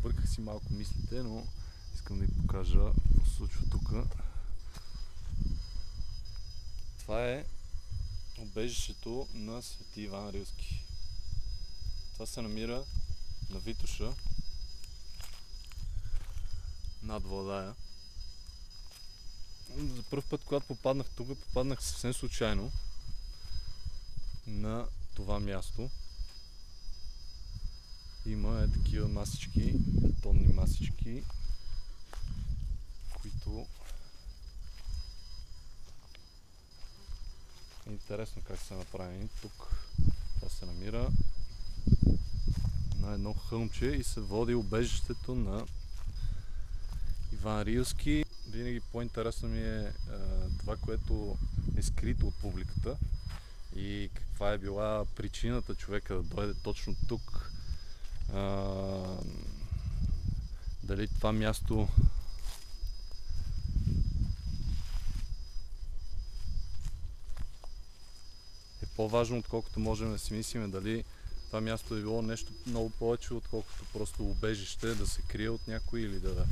обърках си малко мислите, но искам да ви покажа какво се случва тук. Това е убежището на Свети Иван Рилски. Това се намира на Витоша, над Владая. За първ път, когато попаднах тук, попаднах съвсем случайно на това място. Има такива масички, бетонни масички, които е интересно как са направени. Тук това се намира на едно хълмче и се води убежището на Иван Рилски. Винаги по-интересно ми е това, което е скрито от публиката и каква е била причината човека да дойде точно тук. Дали това място е по-важно, отколкото можем да си мислим, дали това място е било нещо много повече, отколкото просто убежище, да се крие от някой или да...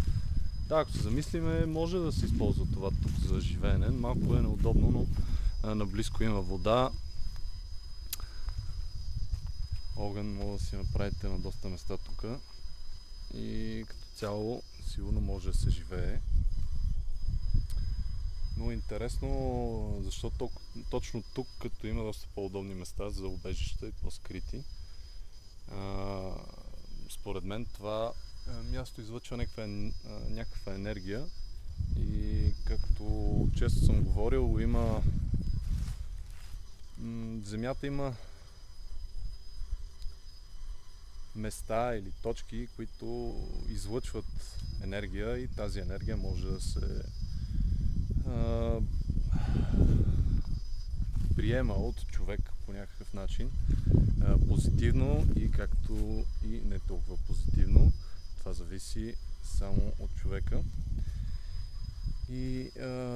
Да, ако се замислиме, може да се използва това тук за живеене. Малко е неудобно, но наблизко има вода. Огън може да си направите на доста места тук. И като цяло сигурно може да се живее. Но интересно, защото точно тук, като има доста по-удобни места за убежище и по-скрити, според мен това място излъчва някаква енергия и както често съм говорил, има Земята има места или точки, които излъчват енергия и тази енергия може да се приема от човек по някакъв начин, позитивно и както и не толкова позитивно. Това зависи само от човека. И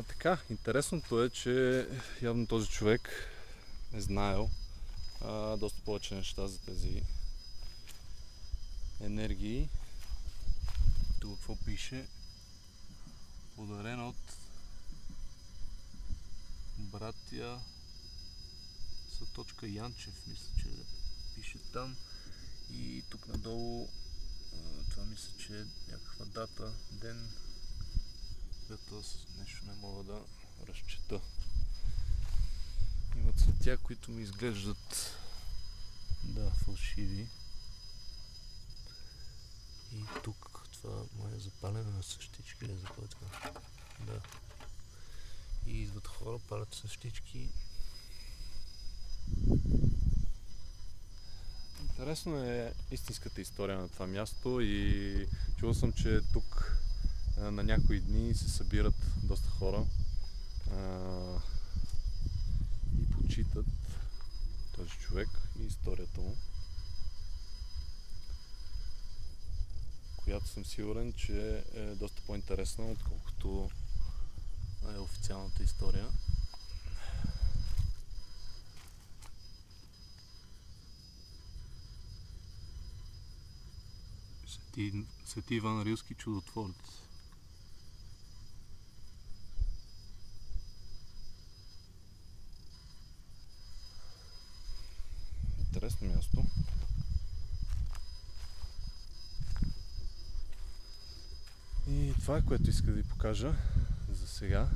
така, интересното е, че явно този човек е знаел доста повече неща за тези енергии. Тук какво пише? Подарен от братя Саточка Янчев, мисля, че пише там. И тук надолу това мисля, че е някаква дата, ден, която нещо не мога да разчета. Има цветя, които ми изглеждат фалшиви. И тук това мое запалене на същички ли започва? Да. И идват хора, палят същички. Интересно е истинската история на това място и чувал съм, че тук на някои дни се събират доста хора и почитат този човек и историята му, която съм сигурен, че е доста по-интересна, отколкото е официалната история. Свети Иван Рилски, чудотворец. Интересно място. И това е, което иска да ви покажа за сега.